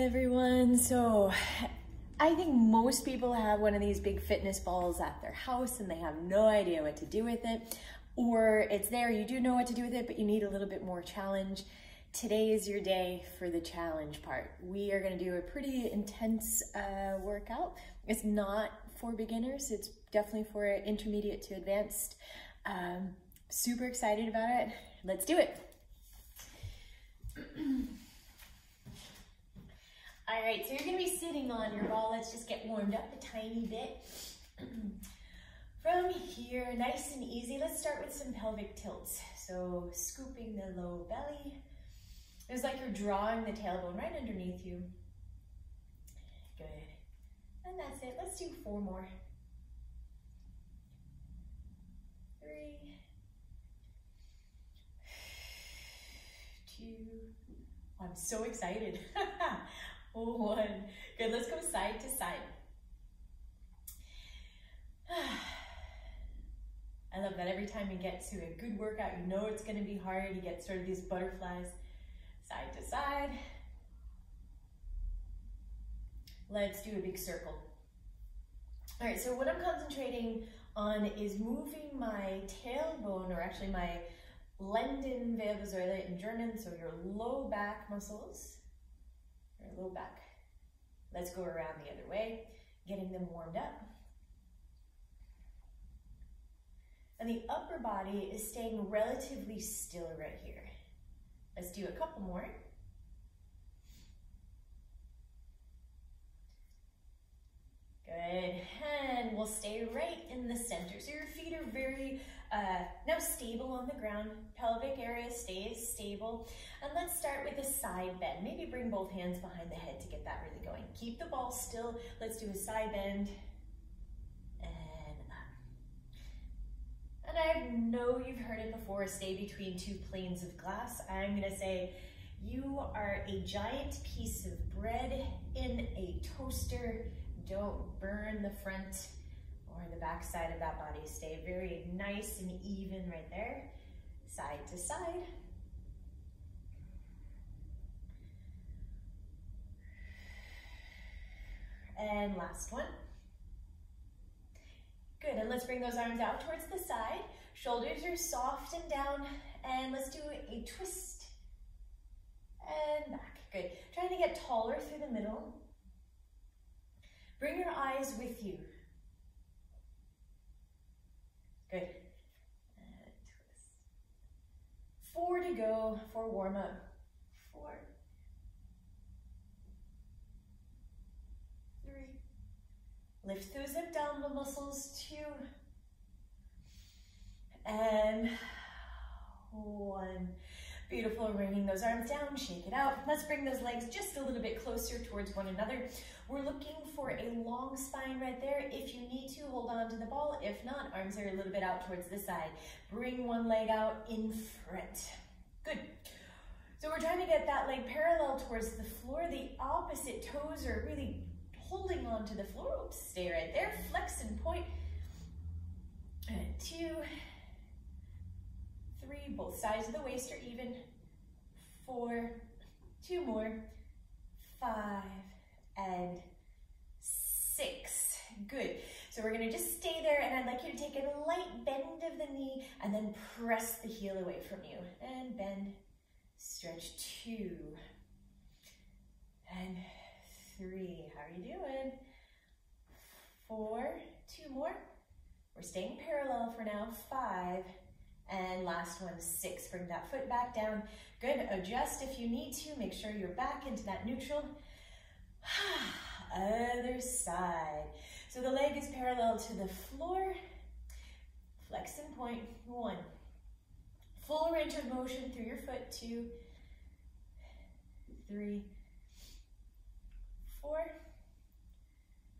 everyone. So I think most people have one of these big fitness balls at their house and they have no idea what to do with it, or it's there, you do know what to do with it, but you need a little bit more challenge. Today is your day for the challenge part. We are going to do a pretty intense workout. It's not for beginners, it's definitely for intermediate to advanced. Super excited about it. Let's do it. All right, so you're gonna be sitting on your ball. Let's just get warmed up a tiny bit. From here, nice and easy, let's start with some pelvic tilts. So scooping the low belly. It's like you're drawing the tailbone right underneath you. Good. And that's it. Let's do 4 more. 3, 2, I'm so excited. 1. Good, let's go side to side. I love that every time you get to a good workout, you know it's gonna be hard. You get sort of these butterflies, side to side. Let's do a big circle. All right, so what I'm concentrating on is moving my tailbone, or actually my Lendenwirbelsäule in German, so your low back muscles, your low back. Let's go around the other way, getting them warmed up. And the upper body is staying relatively still right here. Let's do a couple more. Good, and we'll stay right in the center. So your feet are very now stable on the ground. Pelvic area stays stable. And let's start with a side bend. Maybe bring both hands behind the head to get that really going. Keep the ball still. Let's do a side bend. And up. And I know you've heard it before, stay between 2 planes of glass. I'm gonna say you are a giant piece of bread in a toaster. Don't burn the front or the back side of that body. Stay very nice and even right there, side to side. And last one. Good, and let's bring those arms out towards the side. Shoulders are soft and down, and let's do a twist and back. Good, trying to get taller through the middle. Bring your eyes with you. Good. And twist. 4 to go for warm up. 4, 3. Lift those abdominal muscles. 2. And 1. Beautiful, bringing those arms down, shake it out. Let's bring those legs just a little bit closer towards one another. We're looking for a long spine right there. If you need to, hold on to the ball. If not, arms are a little bit out towards the side. Bring one leg out in front. Good. So we're trying to get that leg parallel towards the floor. The opposite toes are really holding on to the floor. Oops, stay right there. Flex and point. And 2, 3, both sides of the waist are even. 4, 2 more. 5, and 6. Good. So we're gonna just stay there, and I'd like you to take a light bend of the knee and then press the heel away from you. And bend, stretch. 2, and 3. How are you doing? 4, 2 more. We're staying parallel for now. 5, and last one, 6. Bring that foot back down. Good, adjust if you need to. Make sure you're back into that neutral. Other side. So the leg is parallel to the floor. Flex and point. 1. Full range of motion through your foot. 2, 3, 4.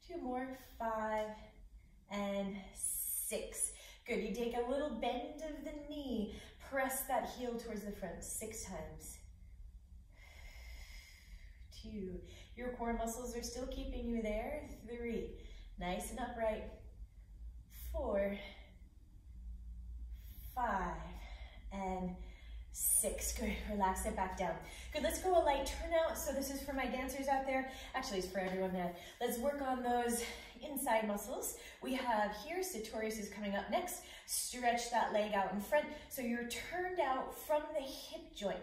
2 more. 5, and 6. Good, you take a little bend of the knee. Press that heel towards the front 6 times. 2. Your core muscles are still keeping you there. 3. Nice and upright. 4, 5, and 6. Good. Relax it back down. Good. Let's go a light turnout. So this is for my dancers out there. Actually, it's for everyone there. Let's work on those inside muscles. We have here, sartorius is coming up next. Stretch that leg out in front. So you're turned out from the hip joint.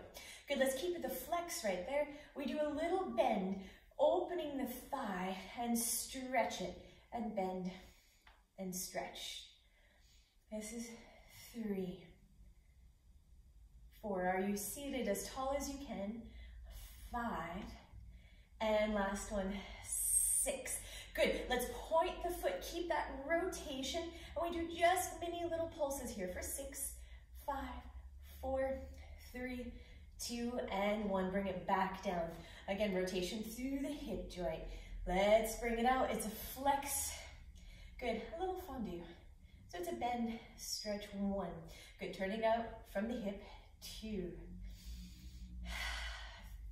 Good. Let's keep it the flex right there. We do a little bend, opening the thigh and stretch it and bend and stretch. This is 3, 4. Are you seated as tall as you can? 5. And last one, 6. Good. Let's point the foot. Keep that rotation. And we do just mini little pulses here for 6, 5, 4, 3, 2, and 1. Bring it back down. Again, rotation through the hip joint. Let's bring it out. It's a flex. Good. A little fondue. So it's a bend, stretch, 1. Good. Turning out from the hip. 2,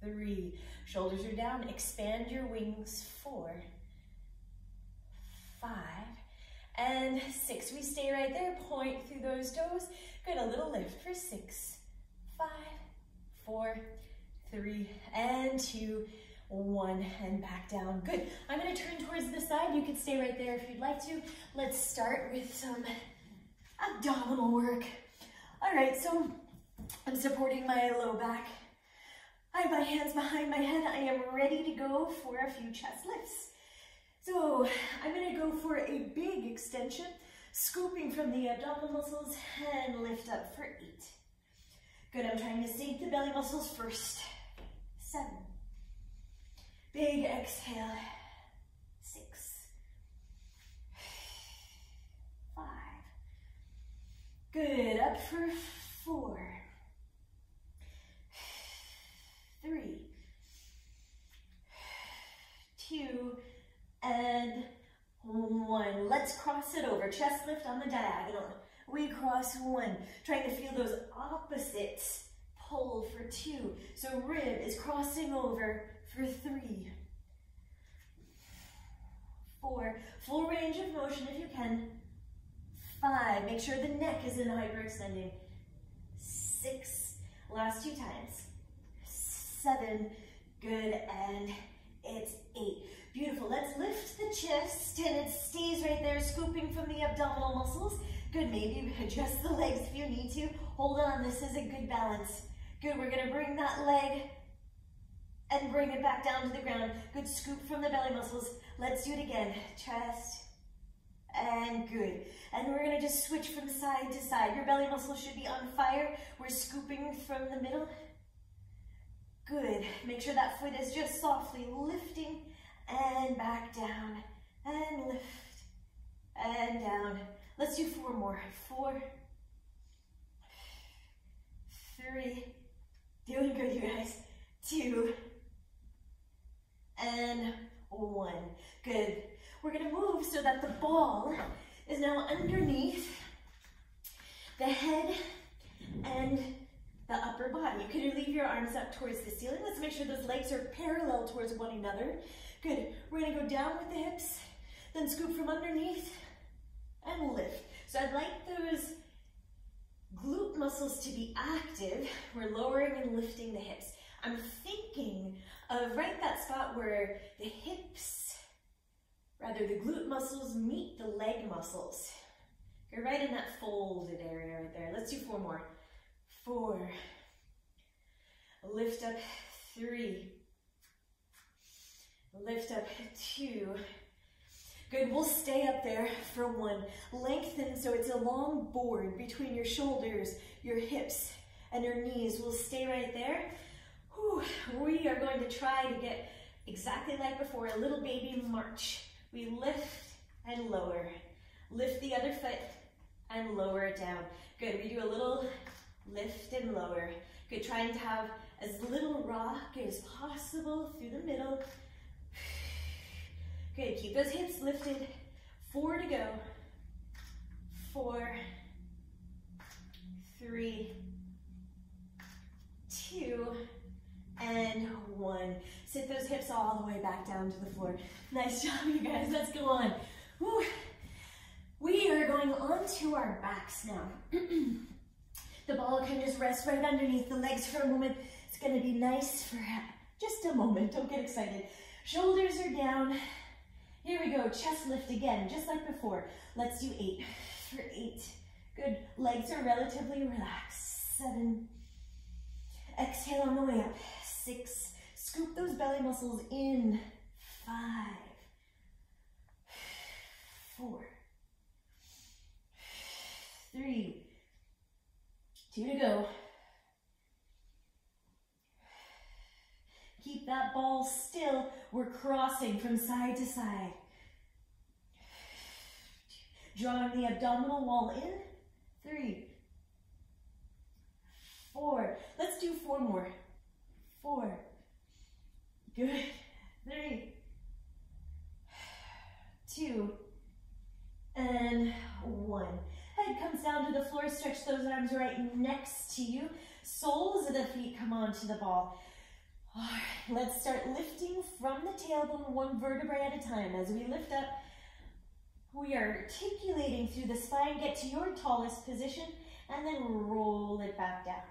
3. Shoulders are down. Expand your wings. 4, 5, and 6. We stay right there. Point through those toes. Good. A little lift for 6, 5, 4, 3, and 2, 1, and back down. Good. I'm going to turn towards the side. You can stay right there if you'd like to. Let's start with some abdominal work. All right, so I'm supporting my low back. I have my hands behind my head. I am ready to go for a few chest lifts. So I'm going to go for a big extension, scooping from the abdominal muscles and lift up for 8. Good. I'm trying to sink the belly muscles first. 7. Big exhale. 6, 5. Good. Up for 4, 3, 2, and 1. Let's cross it over. Chest lift on the diagonal. We cross 1. Trying to feel those opposites pull for 2. So rib is crossing over for 3, 4. Full range of motion if you can. 5. Make sure the neck is in hyperextending. 6. Last 2 times. 7. Good. And it's 8. Beautiful. Let's lift the chest and it stays right there, scooping from the abdominal muscles. Good. Maybe adjust the legs if you need to. Hold on. This is a good balance. Good. We're going to bring that leg and bring it back down to the ground. Good. Scoop from the belly muscles. Let's do it again. Chest. And good. And we're going to just switch from side to side. Your belly muscles should be on fire. We're scooping from the middle. Good. Make sure that foot is just softly lifting and back down and lift and down. Let's do 4 more. 4, 3, doing good, you guys. 2, and 1. Good. We're going to move so that the ball is now underneath the head and the upper body. You can leave your arms up towards the ceiling. Let's make sure those legs are parallel towards one another. Good. We're going to go down with the hips, then scoop from underneath and lift. So I'd like those glute muscles to be active. We're lowering and lifting the hips. I'm thinking of right that spot where the hips, rather the glute muscles meet the leg muscles. You're right in that folded area right there. Let's do 4 more. 4. Lift up 3. Lift up 2. Good, we'll stay up there for 1. Lengthen so it's a long board between your shoulders, your hips, and your knees. We'll stay right there. Whew. We are going to try to get exactly like before, a little baby march. We lift and lower. Lift the other foot and lower it down. Good, we do a little lift and lower. Good, trying to have as little rock as possible through the middle. Good, keep those hips lifted. 4 to go. 4, 3, 2, and 1. Sit those hips all the way back down to the floor. Nice job, you guys. Let's go on. Whew. We are going on to our backs now. The ball can just rest right underneath the legs for a moment. It's gonna be nice for just a moment, don't get excited. Shoulders are down. Here we go, chest lift again, just like before. Let's do 8 for 8. Good, legs are relatively relaxed. 7. Exhale on the way up. 6. Scoop those belly muscles in. 5. 4. 3. 2 to go. Keep that ball still. We're crossing from side to side. Drawing the abdominal wall in. 3. 4. Let's do 4 more. 4. Good. 3. 2. And 1. Head comes down to the floor. Stretch those arms right next to you. Soles of the feet come onto the ball. All right, let's start lifting from the tailbone, one vertebrae at a time. As we lift up, we are articulating through the spine. Get to your tallest position and then roll it back down.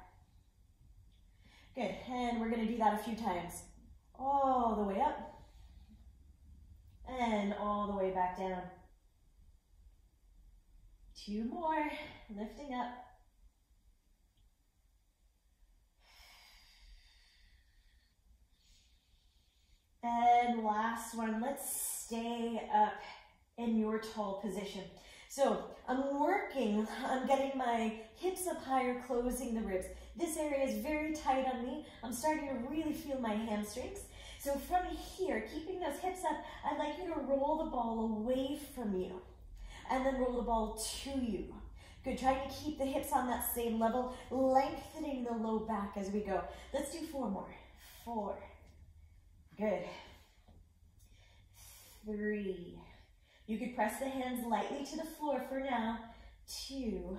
Good, and we're gonna do that a few times. All the way up and all the way back down. 2 more, lifting up. And last one, let's stay up in your tall position. So I'm working on getting my hips up higher, closing the ribs. This area is very tight on me. I'm starting to really feel my hamstrings. So from here, keeping those hips up, I'd like you to roll the ball away from you and then roll the ball to you. Good, trying to keep the hips on that same level, lengthening the low back as we go. Let's do 4 more. 4. Good. 3. You could press the hands lightly to the floor for now. 2.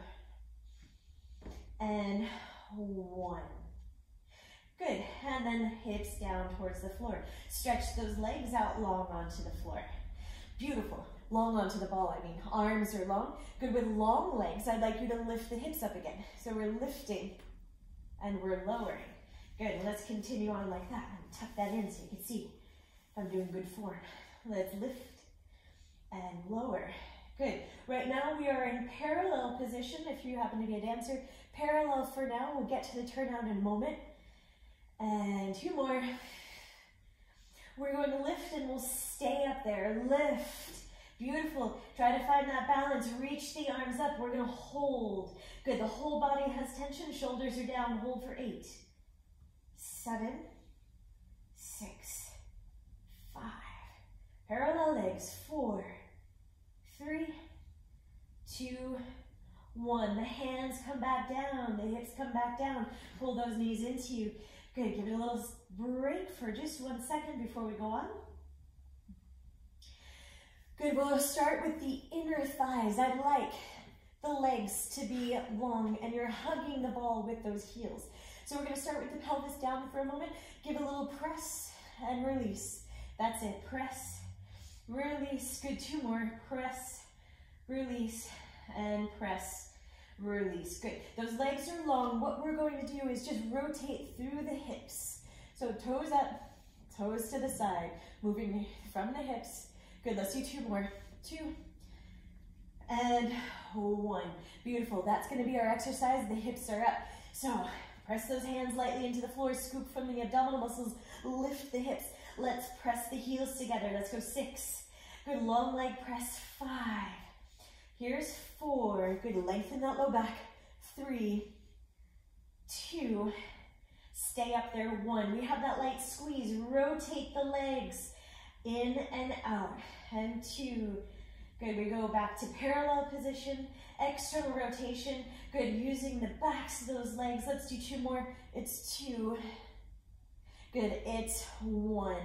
And 1. Good. And then hips down towards the floor. Stretch those legs out long onto the floor. Beautiful. Long onto the ball, I mean. Arms are long. Good. With long legs, I'd like you to lift the hips up again. So we're lifting and we're lowering. Good, let's continue on like that. Tuck that in so you can see if I'm doing good form. Let's lift and lower. Good, right now we are in parallel position. If you happen to be a dancer, parallel for now. We'll get to the turnout in a moment. And 2 more. We're going to lift and we'll stay up there. Lift, beautiful. Try to find that balance, reach the arms up. We're gonna hold. Good, the whole body has tension, shoulders are down. Hold for 8. 7, 6, 5. Parallel legs. 4, 3, 2, 1. The hands come back down. The hips come back down. Pull those knees into you. Good. Give it a little break for just 1 second before we go on. Good. We'll start with the inner thighs. I'd like the legs to be long and you're hugging the ball with those heels. So we're going to start with the pelvis down for a moment. Give a little press and release. That's it. Press, release. Good. 2 more. Press, release, and press, release. Good. Those legs are long. What we're going to do is just rotate through the hips. So toes up, toes to the side, moving from the hips. Good. Let's do 2 more. 2 and 1. Beautiful. That's going to be our exercise. The hips are up. So press those hands lightly into the floor, scoop from the abdominal muscles, lift the hips. Let's press the heels together. Let's go 6. Good, long leg press. 5. Here's 4. Good, lengthen that low back. 3, 2, stay up there. 1. We have that light squeeze. Rotate the legs in and out. And 2. Good, we go back to parallel position, external rotation. Good, using the backs of those legs. Let's do 2 more. It's 2. Good, it's 1.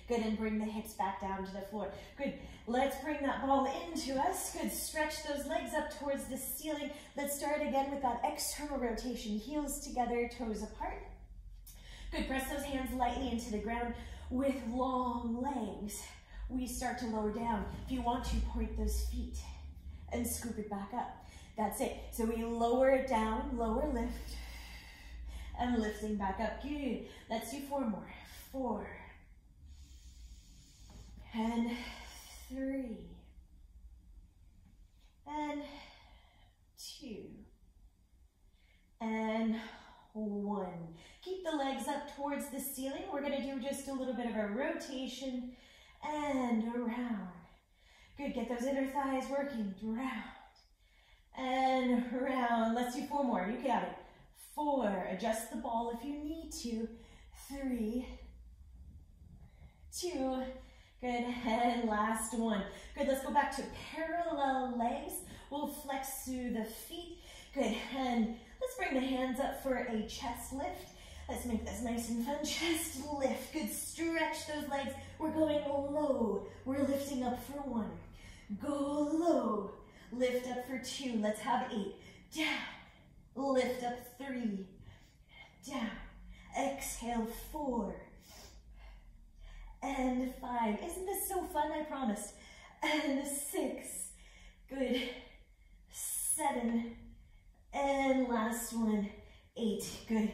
Good, and bring the hips back down to the floor. Good, let's bring that ball into us. Good, stretch those legs up towards the ceiling. Let's start again with that external rotation. Heels together, toes apart. Good, press those hands lightly into the ground with long legs. We start to lower down. If you want to, point those feet and scoop it back up. That's it. So we lower it down, lower lift, and lifting back up. Good. Let's do 4 more. 4 and 3 and 2 and 1. Keep the legs up towards the ceiling. We're going to do just a little bit of a rotation and around. Good. Get those inner thighs working. Round and around. Let's do 4 more. You got it. 4. Adjust the ball if you need to. 3, 2. Good. And last one. Good. Let's go back to parallel legs. We'll flex through the feet. Good. And let's bring the hands up for a chest lift. Let's make this nice and fun. Chest lift. Good. Stretch those legs. We're going low. We're lifting up for 1. Go low. Lift up for 2. Let's have 8. Down. Lift up 3. Down. Exhale 4. And 5. Isn't this so fun? I promised. And 6. Good. 7. And last one. 8. Good.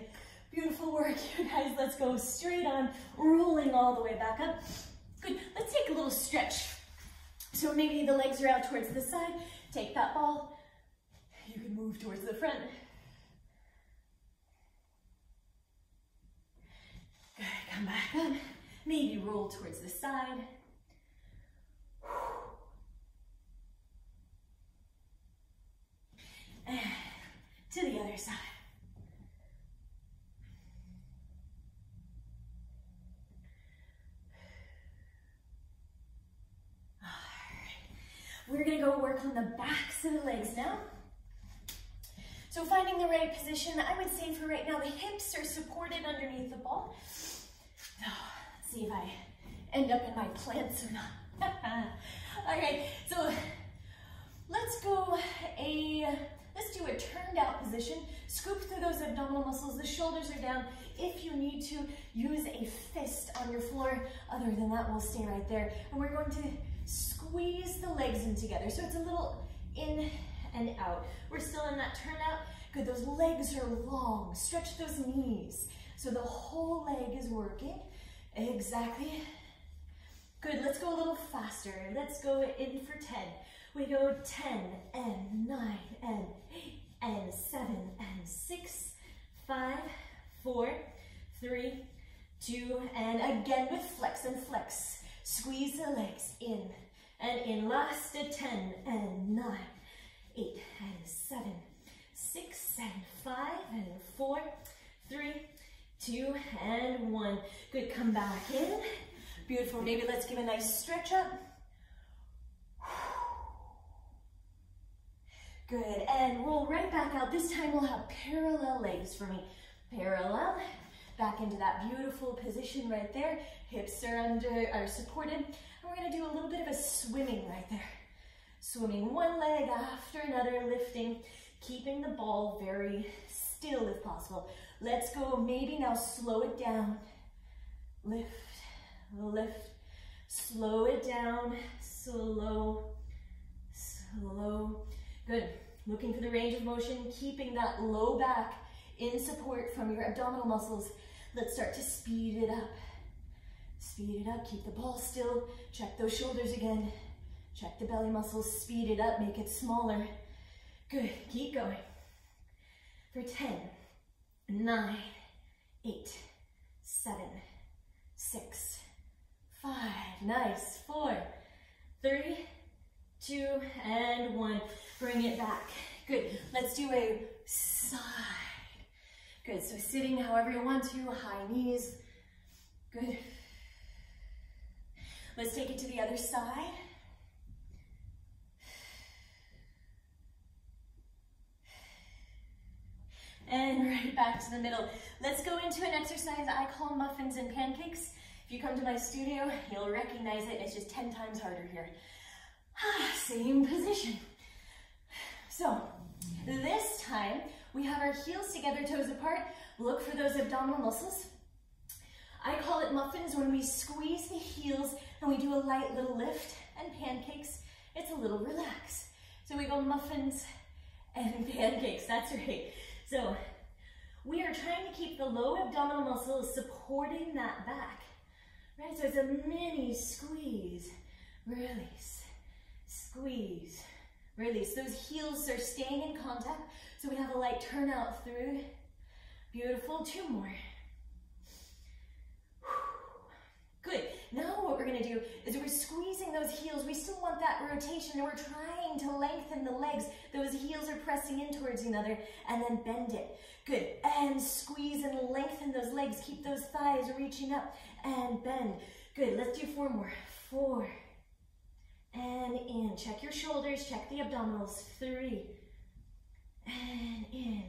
Beautiful work, you guys. Let's go straight on, rolling all the way back up. Good. Let's take a little stretch. So maybe the legs are out towards the side. Take that ball. You can move towards the front. Good. Come back up. Maybe roll towards the side. And to the other side. We're going to go work on the backs of the legs now. So finding the right position, I would say for right now, the hips are supported underneath the ball. So let's see if I end up in my plants or not. All right, so let's do a turned out position. Scoop through those abdominal muscles. The shoulders are down. If you need to, use a fist on your floor. Other than that, we'll stay right there. And we're going to squeeze the legs in together. So it's a little in and out. We're still in that turnout. Good, those legs are long. Stretch those knees. So the whole leg is working. Exactly. Good, let's go a little faster. Let's go in for 10. We go 10 and 9 and 8 and 7 and 6, 5, 4, 3, 2, and again with flex and flex. Squeeze the legs in and in. Last at 10 and 9, 8 and 7, 6 and 5 and 4, 3, 2 and 1. Good, come back in. Beautiful. Maybe let's give a nice stretch up. Good, and roll right back out. This time we'll have parallel legs for me. Parallel, back into that beautiful position right there. Hips are supported. And we're gonna do a little bit of a swimming right there. Swimming one leg after another, lifting, keeping the ball very still if possible. Let's go, maybe now slow it down. Lift, lift, slow it down, slow, slow. Good, looking for the range of motion, keeping that low back in support from your abdominal muscles. Let's start to speed it up. Speed it up, keep the ball still. Check those shoulders again. Check the belly muscles, speed it up, make it smaller. Good, keep going. For 10, 9, 8, 7, 6, 5, nice, 4, 3, 2, and 1. Bring it back. Good, let's do a side. Good, so sitting however you want to, high knees. Good. Let's take it to the other side. And right back to the middle. Let's go into an exercise I call muffins and pancakes. If you come to my studio, you'll recognize it. It's just 10 times harder here. Same position. So this time we have our heels together, toes apart. Look for those abdominal muscles. I call it muffins when we squeeze the heels and we do a light little lift, and pancakes, it's a little relax. So we go muffins and pancakes. That's right. So we are trying to keep the low abdominal muscles supporting that back, right? So it's a mini squeeze, release, squeeze, release. Those heels are staying in contact, so we have a light turn out through. Beautiful, 2 more. Good. Now what we're gonna do is we're squeezing those heels. We still want that rotation, and we're trying to lengthen the legs. Those heels are pressing in towards each other, and then bend it. Good. And squeeze and lengthen those legs. Keep those thighs reaching up and bend. Good. Let's do 4 more. 4. And in. Check your shoulders, check the abdominals. 3. And in.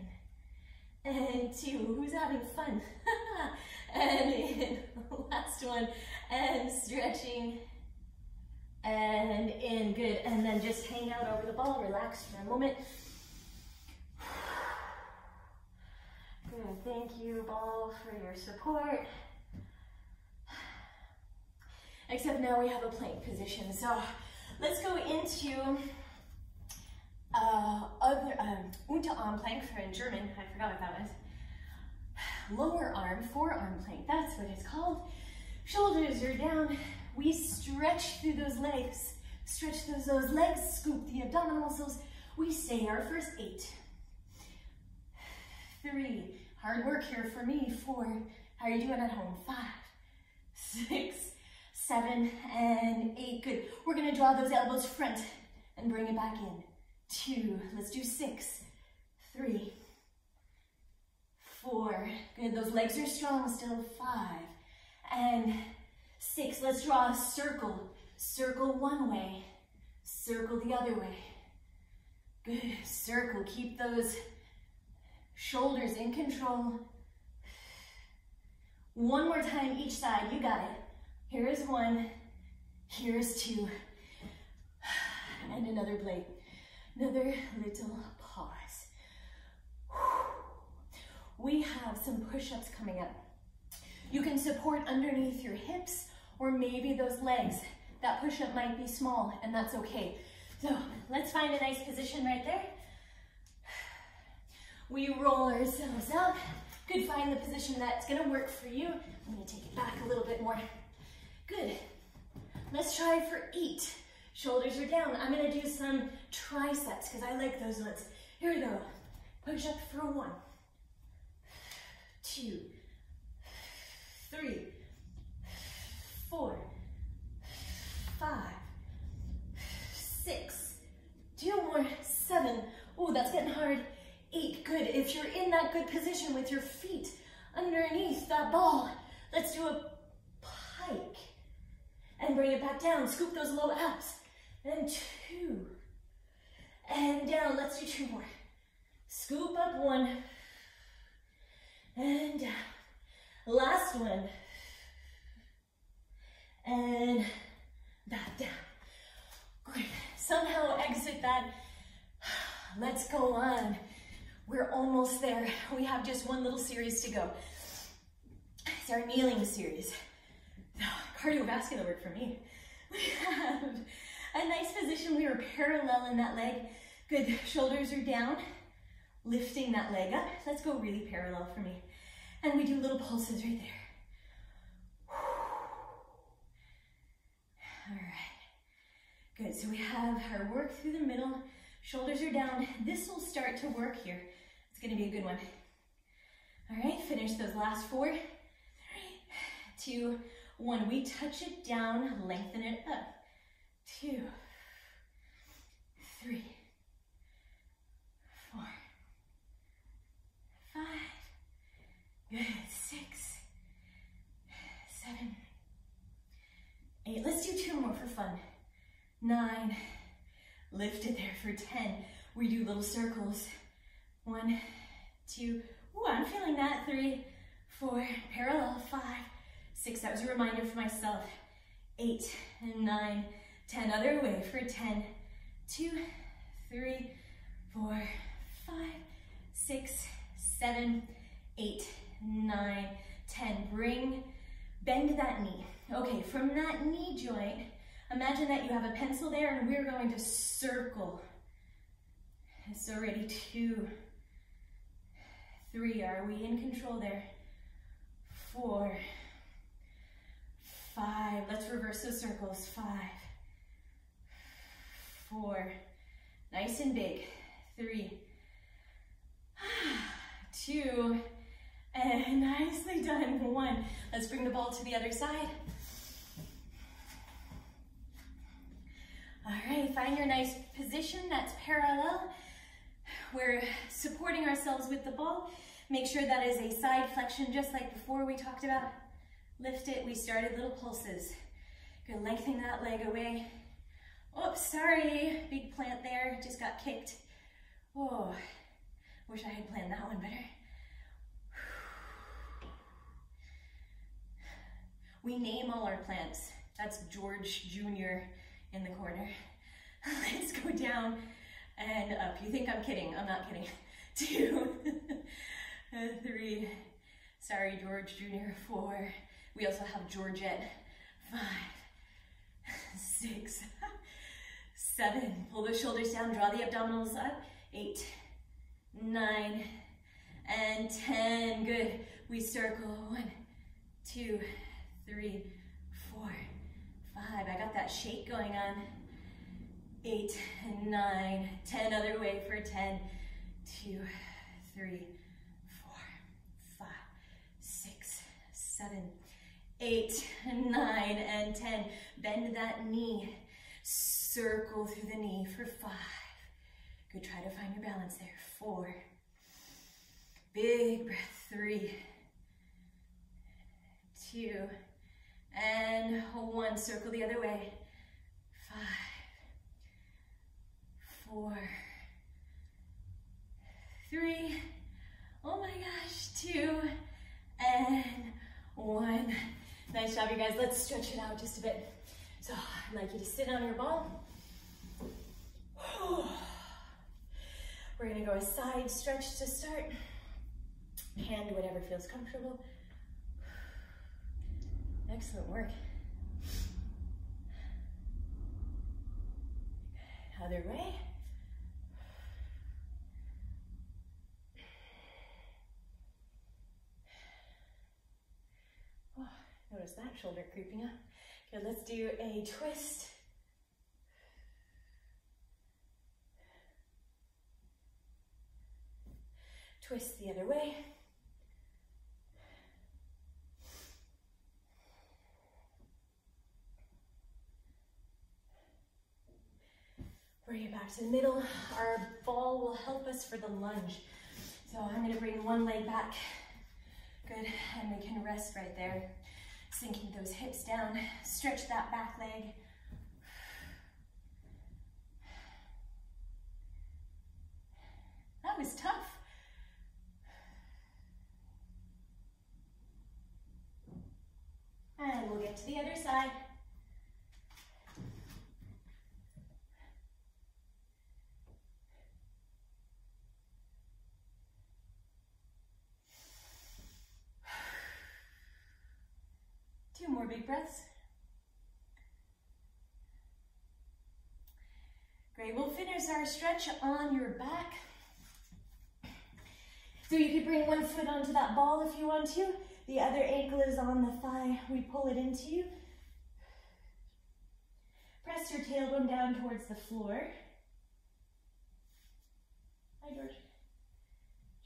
And 2. Who's having fun? And in. Last one. And stretching. And in. Good. And then just hang out over the ball. Relax for a moment. Good. Thank you, ball, for your support. Except now we have a plank position. So let's go into Unterarm plank for in German. I forgot what that was. Lower arm, forearm plank. That's what it's called. Shoulders are down. We stretch through those legs. Stretch those legs. Scoop the abdominal muscles. We say our first 8. 3. Hard work here for me. 4. How are you doing at home? 5. 6. 7 and 8. Good. We're going to draw those elbows front and bring it back in. 2. Let's do 6. 3. 4. Good. Those legs are strong still. 5 and 6. Let's draw a circle. Circle one way. Circle the other way. Good. Circle. Keep those shoulders in control. One more time each side. You got it. Here is 1. Here is 2. And another blade. Another little pause. We have some push-ups coming up. You can support underneath your hips or maybe those legs. That push-up might be small, and that's okay. So let's find a nice position right there. We roll ourselves up. Good, find the position that's gonna work for you. I'm gonna take it back a little bit more. Good. Let's try for 8. Shoulders are down. I'm gonna do some triceps because I like those ones. Here we go. Push up for 1, 2, 3, 4, 5, 6. 2 more. 7. Oh, that's getting hard. 8. Good. If you're in that good position with your feet underneath that ball, let's do a pike and bring it back down. Scoop those low abs. And 2. And down. Let's do 2 more. Scoop up 1. And down. Last one. And back down. Great. Somehow exit that. Let's go on. We're almost there. We have just one little series to go. It's our kneeling series. Cardiovascular work for me. We have a nice position. We are parallel in that leg. Good. Shoulders are down. Lifting that leg up. Let's go really parallel for me. And we do little pulses right there. All right. Good. So we have our work through the middle. Shoulders are down. This will start to work here. It's going to be a good one. All right. Finish those last 4. 3, 2, 1. We touch it down. Lengthen it up. 2, 3, 4, 5. Good. 6, 7, 8. Let's do 2 more for fun. 9. Lift it there for 10. We do little circles. 1, 2. Ooh, I'm feeling that. 3, 4. Parallel. 5, 6. That was a reminder for myself. 8 and 9, 10. Other way for 10. 2, 3, 4, 5, 6, 7, 8, 9, 10. Bend that knee. Okay, from that knee joint, imagine that you have a pencil there and we're going to circle So ready, 2, 3, are we in control there? 4, 5, let's reverse those circles, 5, 4, nice and big, 3, 2, and nicely done, 1. Let's bring the ball to the other side. All right, find your nice position that's parallel. We're supporting ourselves with the ball. Make sure that is a side flexion, just like before we talked about. Lift it, we started little pulses. Good, lengthening that leg away. Oops, sorry, big plant there, just got kicked. Oh, wish I had planned that one better. We name all our plants. That's George Jr. in the corner. Let's go down and up. You think I'm kidding, I'm not kidding. 2, 3, sorry, George Jr., 4. We also have Georgette, 5, 6, 7. Pull those shoulders down, draw the abdominals up. 8, 9, and 10. Good. We circle. 1, 2, 3, 4, 5. I got that shake going on. 8, 9, 10. Other way for 10, 2, 3, 4, 5, 6, 7, 8, 9, and 10. Bend that knee. Circle through the knee for 5. Good, try to find your balance there. 4. Big breath. 3, 2, and 1. Circle the other way. 5, 4, 3. Oh my gosh. 2, and 1. Nice job, you guys. Let's stretch it out just a bit. So I'd like you to sit on your ball. We're gonna go a side stretch to start. Hand whatever feels comfortable. Excellent work. Other way. Oh, notice that shoulder creeping up. Good, let's do a twist. Twist the other way. Bring it back to the middle. Our ball will help us for the lunge. So I'm going to bring one leg back. Good, and we can rest right there. Sinking those hips down. Stretch that back leg. That was tough. And we'll get to the other side. Two more big breaths. Great, we'll finish our stretch on your back. So you could bring one foot onto that ball if you want to. The other ankle is on the thigh. We pull it into you. Press your tailbone down towards the floor. Hi, George.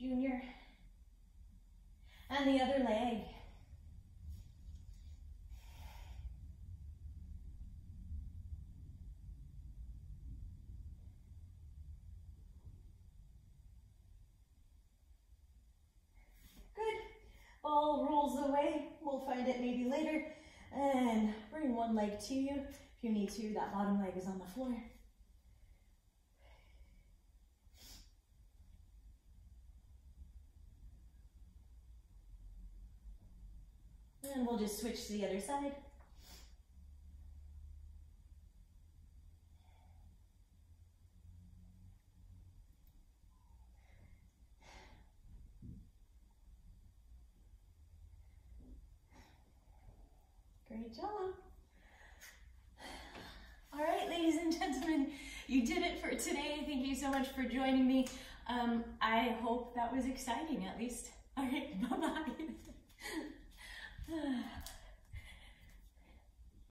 Junior. And the other leg. Ball rolls away, we'll find it maybe later, and bring one leg to you. If you need to, that bottom leg is on the floor. And we'll just switch to the other side. Great job. All right, ladies and gentlemen, You did it for today. Thank you so much for joining me. I hope that was exciting at least. All right, bye-bye.